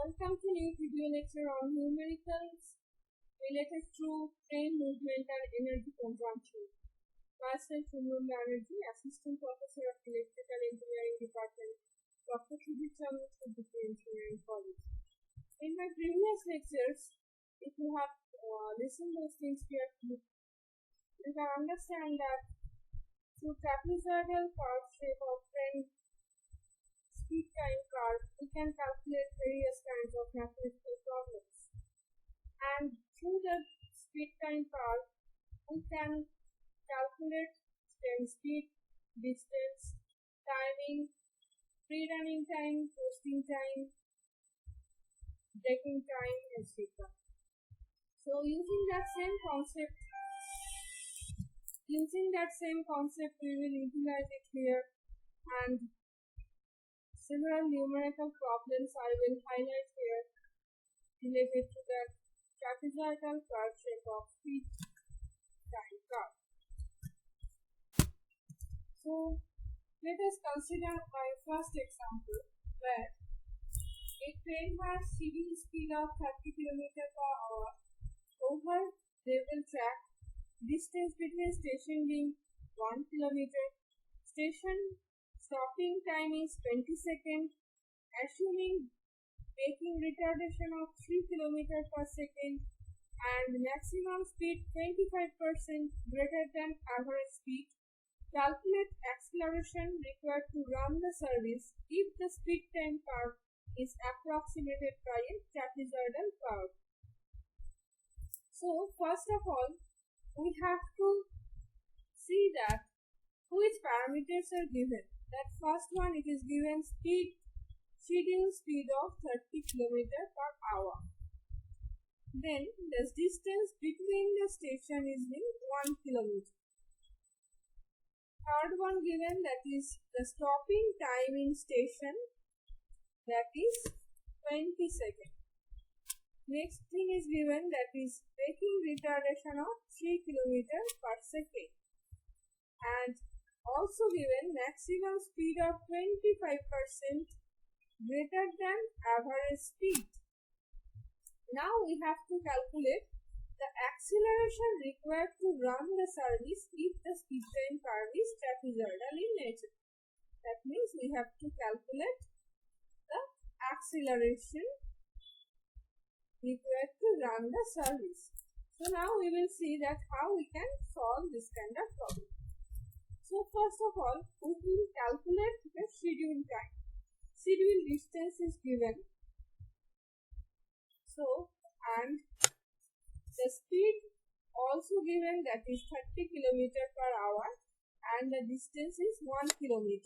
Welcome to new video lecture on numericals related to train movement and energy consumption. Myself, Umul Banerjee, Assistant Professor of Electrical Engineering Department, Dr. Sujitam, Engineering College. In my previous lectures, if you have listened those things carefully, you can understand that through trapezoidal curve shape of train speed time curve, we can calculate various kinds of mathematical problems. And through the speed time curve, we can calculate train speed, distance, timing, pre-running time, posting time, braking time, etc. So using that same concept, we will utilize it here, and several numerical problems I will highlight here related to the trapezoidal curve shape of speed time curve. So let us consider my first example, where a train has scheduled speed of 30 km per hour over level track, distance between station being 1 km, station stopping time is 20 seconds, assuming braking retardation of 3 km per second, and maximum speed 25% greater than average speed. Calculate acceleration required to run the service if the speed time curve is approximated by a trapezoidal curve. So first of all, we have to see that which parameters are given. That first one, it is given scheduled speed of 30 km per hour. Then the distance between the station is 1 km. Third one given, that is the stopping time in station, that is 20 seconds. Next thing is given, that is braking retardation of 3 km per second. And also given maximum speed of 25% greater than average speed. Now we have to calculate the acceleration required to run the service if the speed time curve is trapezoidal in nature. That means we have to calculate the acceleration required to run the service. So now we will see that how we can solve this kind of problem. So first of all, we will calculate the schedule time. Schedule distance is given. So, and the speed also given, that is 30 km per hour, and the distance is 1 km.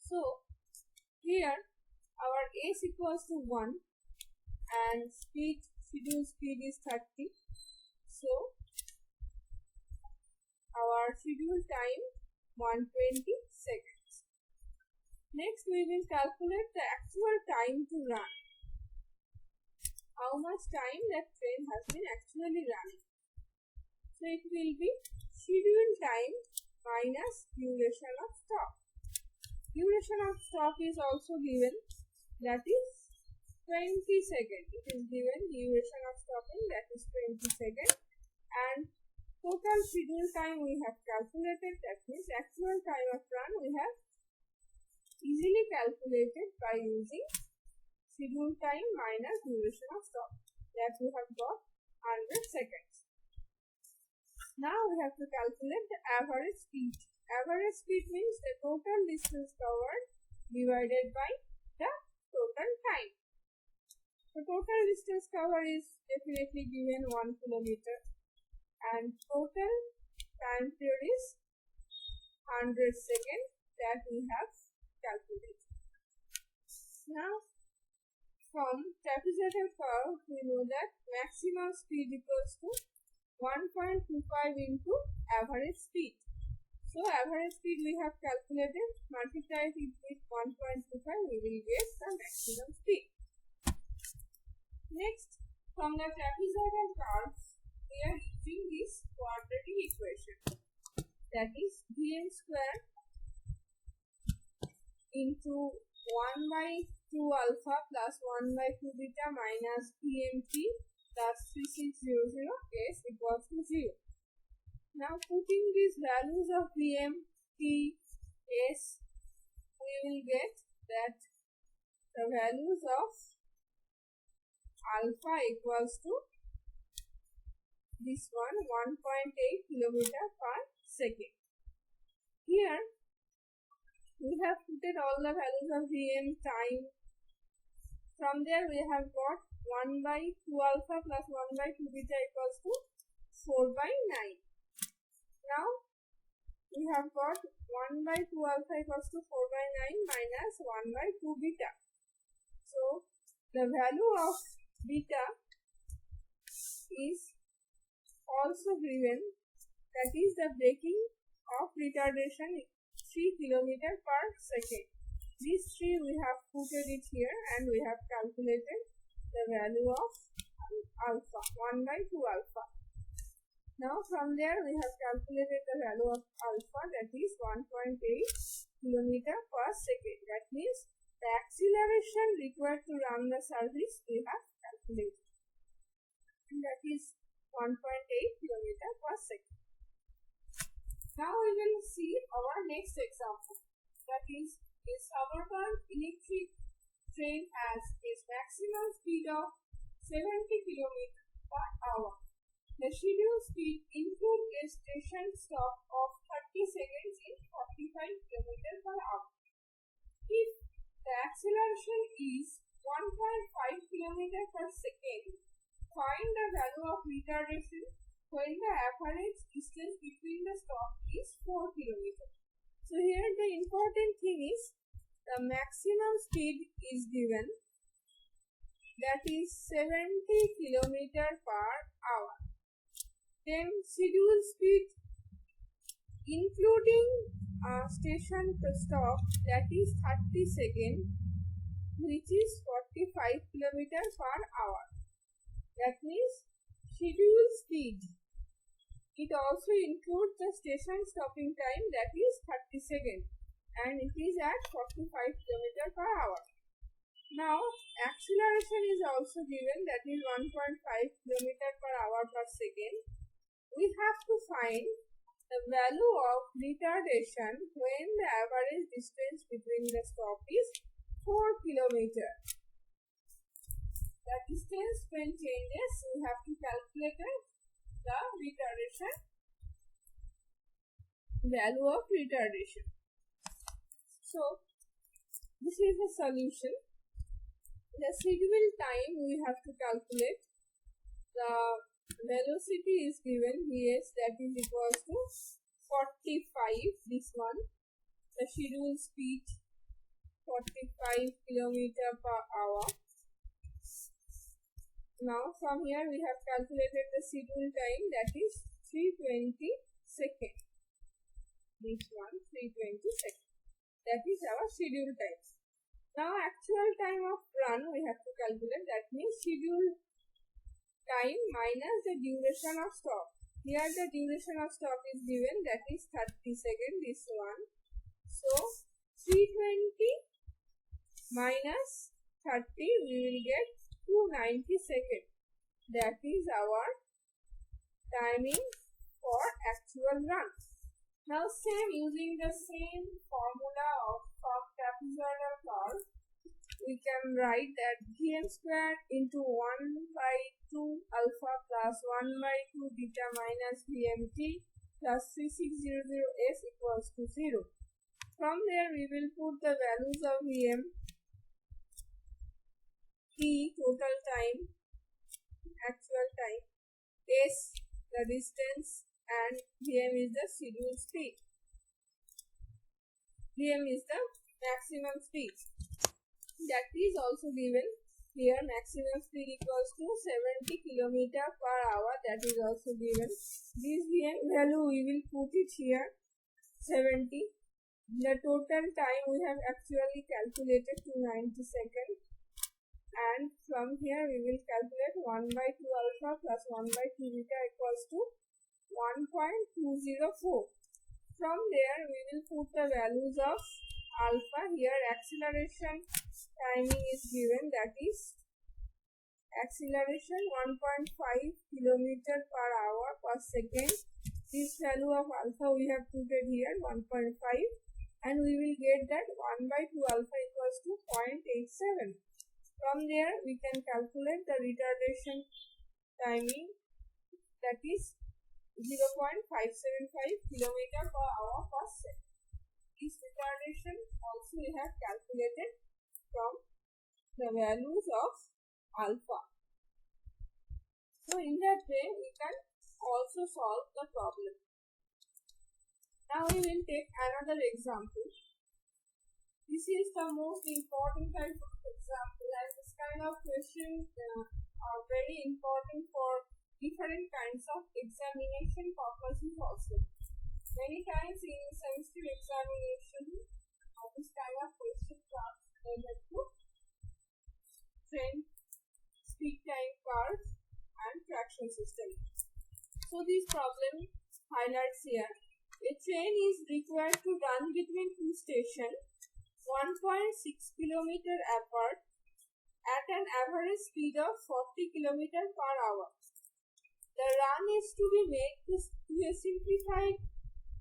So here our S equals to 1 and schedule speed is 30. So our schedule time 120 seconds. Next we will calculate the actual time to run. How much time that train has been actually running. So it will be schedule time minus duration of stop. Duration of stop is also given, that is 20 seconds. It is given duration of stopping, that is 20 seconds, and total schedule time we have calculated, that means actual time of run we have easily calculated by using schedule time minus duration of stop, that we have got 100 seconds. Now we have to calculate the average speed. Average speed means the total distance covered divided by the total time. The total distance covered is definitely given 1 km. And total time period is 100 seconds that we have calculated. Now from trapezoidal curve we know that maximum speed equals to 1.25 into average speed. So average speed we have calculated, multiplied it with 1.25, we will get the maximum speed. Next, from the trapezoidal curve we are using this quadratic equation, that is Vm square into 1 by 2 2 alpha plus 1 by 2 beta minus PMT plus 3600 s equals to 0. Now putting these values of PM, T, S, we will get that the values of alpha equals to this one 1.8 kilometer per second. Here we have put all the values of Vm, time. From there we have got 1 by 2 alpha plus 1 by 2 beta equals to 4 by 9. Now we have got 1 by 2 alpha equals to 4 by 9 minus 1 by 2 beta. So the value of beta is also given, that is the breaking of retardation 3 kilometer per second. These three we have put it here and we have calculated the value of alpha 1 by 2 alpha. Now from there we have calculated the value of alpha, that is 1.8 kilometer per second. That means the acceleration required to run the service we have calculated, and that is 1.8 kilometer per second. Now we will see our next example, that is a suburban electric train has its maximum speed of 70 km per hour. The scheduled speed includes a station stop of 30 seconds in 45 km per hour. If the acceleration is 1.5 km per second, find the value of retardation when the average distance between the stop is 4 km. So here the important thing is the maximum speed is given, that is 70 km per hour. Then scheduled speed including station stop, that is 30 seconds, which is 45 km per hour. That means scheduled speed, it also includes the station stopping time, that is 30 seconds, and it is at 45 km per hour. Now acceleration is also given, that is 1.5 km per hour per second. We have to find the value of retardation when the average distance between the stop is 4 km. The distance when changes, we have to calculate the retardation, value of retardation. So this is the solution. The scheduled time we have to calculate. The velocity is given, Vs, that is equals to 45, this one. The scheduled speed 45 km per hour. Now from here we have calculated the scheduled time, that is 320 seconds. This one 320 seconds. That is our scheduled time. Now actual time of run we have to calculate, that means scheduled time minus the duration of stop. Here the duration of stop is given, that is 30 seconds, this one. So 320 minus 30, we will get 290 seconds. That is our timing for actual run. Now using the same formula from trapezoidal curve, we can write that Vm squared into 1 by 2 alpha plus 1 by 2 beta minus Vmt plus 3600 s equals to 0. From there we will put the values of Vm, T total time, actual time, S the distance, and Vm is the scheduled speed. Vm is the maximum speed. That is also given here, maximum speed equals to 70 km per hour, that is also given. This Vm value we will put it here, 70. The total time we have actually calculated to 90 seconds, and from here we will calculate 1 by 2 alpha plus 1 by 2 beta equals to 1.204. From there we will put the values of alpha. Here acceleration timing is given, that is acceleration 1.5 kilometer per hour per second. This value of alpha we have put it here 1.5, and we will get that 1 by 2 alpha equals to 0.87. From there we can calculate the retardation timing, that is 0.575 kilometer per hour per second. This retardation also we have calculated from the values of alpha. So in that way we can also solve the problem. Now we will take another example. This is the most important type of example, and this kind of questions are very important for different kinds of examination purposes also. Many times in semester examination, this kind of questions are related to train speed time curves and traction system. So this problem highlights here. A train is required to run between two stations 1.6 km apart at an average speed of 40 km per hour. The run is to be made to a simplified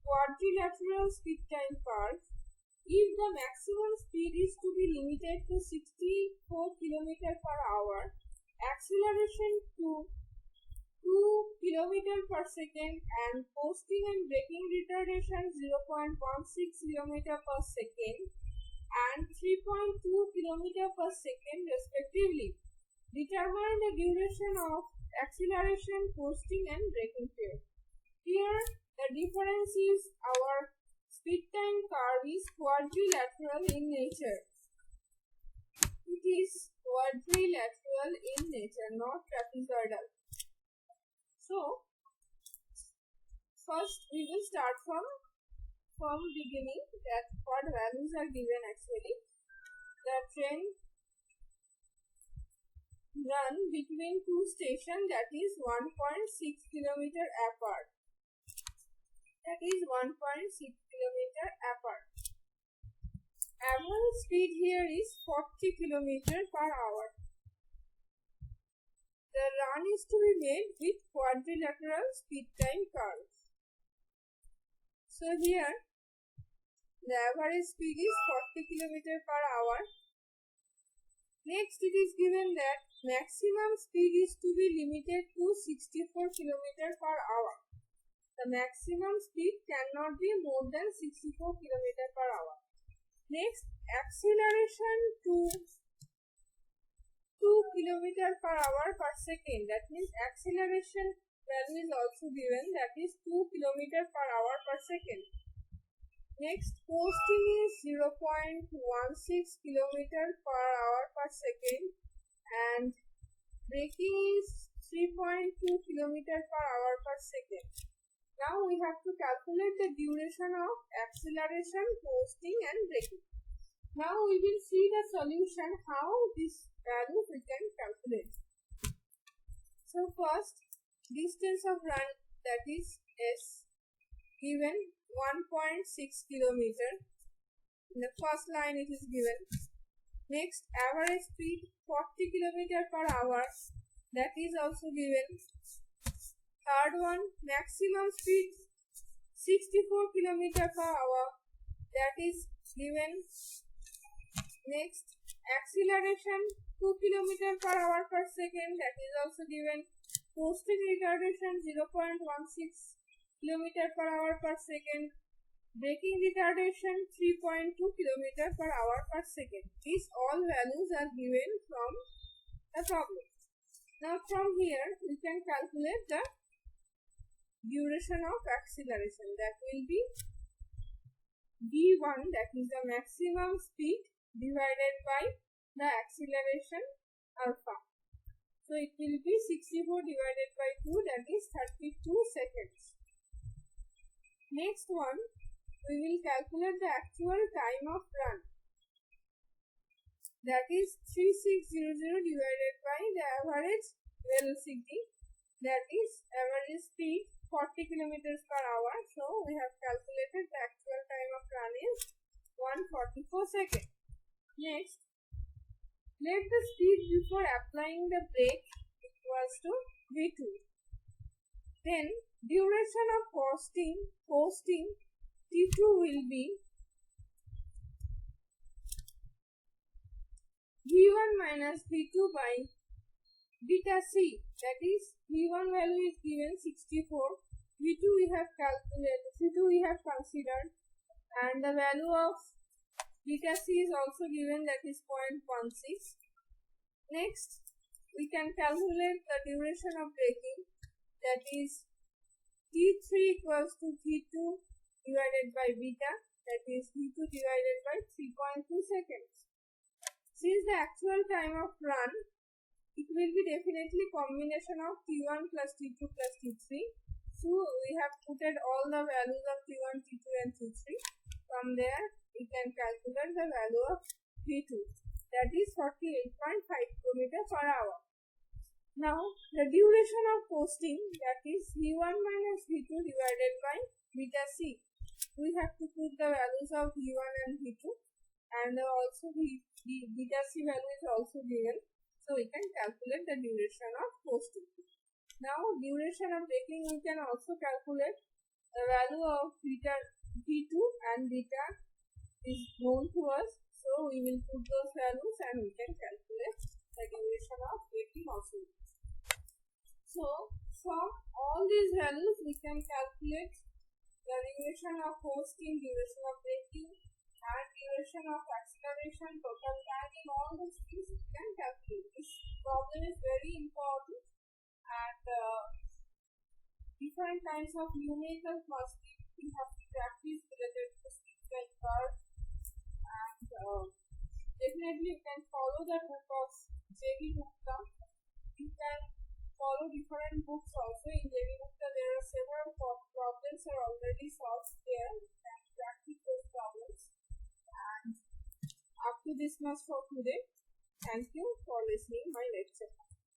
quadrilateral speed time curve. If the maximum speed is to be limited to 64 km per hour, acceleration to 2 km per second, and posting and braking retardation 0.16 km per second and 3.2 km per second respectively. Determine the duration of acceleration, posting and braking period. Here the difference is our speed time curve is quadrilateral in nature. It is quadrilateral in nature, not trapezoidal. So first we will start from beginning, that what values are given actually. The train run between two stations, that is 1.6 km apart. That is 1.6 km apart. Average speed here is 40 km per hour. The run is to be made with quadrilateral speed time curves. So here the average speed is 40 km per hour. Next it is given that maximum speed is to be limited to 64 km per hour. The maximum speed cannot be more than 64 km per hour. Next, acceleration to 2 km per hour per second. That means acceleration value is also given, that is 2 km per hour per second. Next, posting is 0.16 km per hour per second and braking is 3.2 km per hour per second. Now we have to calculate the duration of acceleration, posting and braking. Now we will see the solution, how this value we can calculate. So first, distance of run, that is S, given 1.6 km. In the first line it is given. Next, average speed 40 km per hour, that is also given. Third one, maximum speed 64 km per hour, that is given. Next, acceleration 2 km per hour per second, that is also given. Posting retardation 0.16 km per hour per second. Braking retardation 3.2 km per hour per second. These all values are given from the problem. Now from here we can calculate the duration of acceleration, that will be v1, that is the maximum speed divided by the acceleration alpha. So it will be 64 divided by 2, that is 32 seconds. Next one, we will calculate the actual time of run, that is 3600 divided by the average velocity, that is average speed 40 km per hour. So we have calculated the actual time of run is 144 seconds. Next, Let the speed before applying the brake equals to v2. Then duration of posting T2 will be V1 minus V2 by beta C. That is, V1 value is given 64, V2 we have calculated, V2 we have considered, and the value of beta C is also given, that is 0.16. Next, we can calculate the duration of braking, that is T3 equals to V2 divided by beta, that is V2 divided by 3.2 seconds. Since the actual time of run, it will be definitely combination of T1 plus T2 plus T3. So we have put all the values of T1, T2 and T3. From there, we can calculate the value of V2, that is 48.5 km per hour. Now, the duration of posting, that is V1 minus V2 divided by beta C. We have to put the values of V1 and V2, and also the beta C value is also given. So we can calculate the duration of posting. Now, duration of braking, we can also calculate the value of beta V2 and beta is known to us. So we will put those values and we can calculate the duration of braking also. So from all these values, we can calculate the duration of posting, duration of braking, and duration of acceleration, total time, in all those things we can calculate. This problem is very important, and different kinds of numericals must be, we have to practice related to speed like curve, and definitely you can follow the book of J.V. Gupta. You can follow different books also. In J.V. Gupta there are several problems are already solved there. You can practice those problems. And up to this much for today. Thank you for listening my lecture.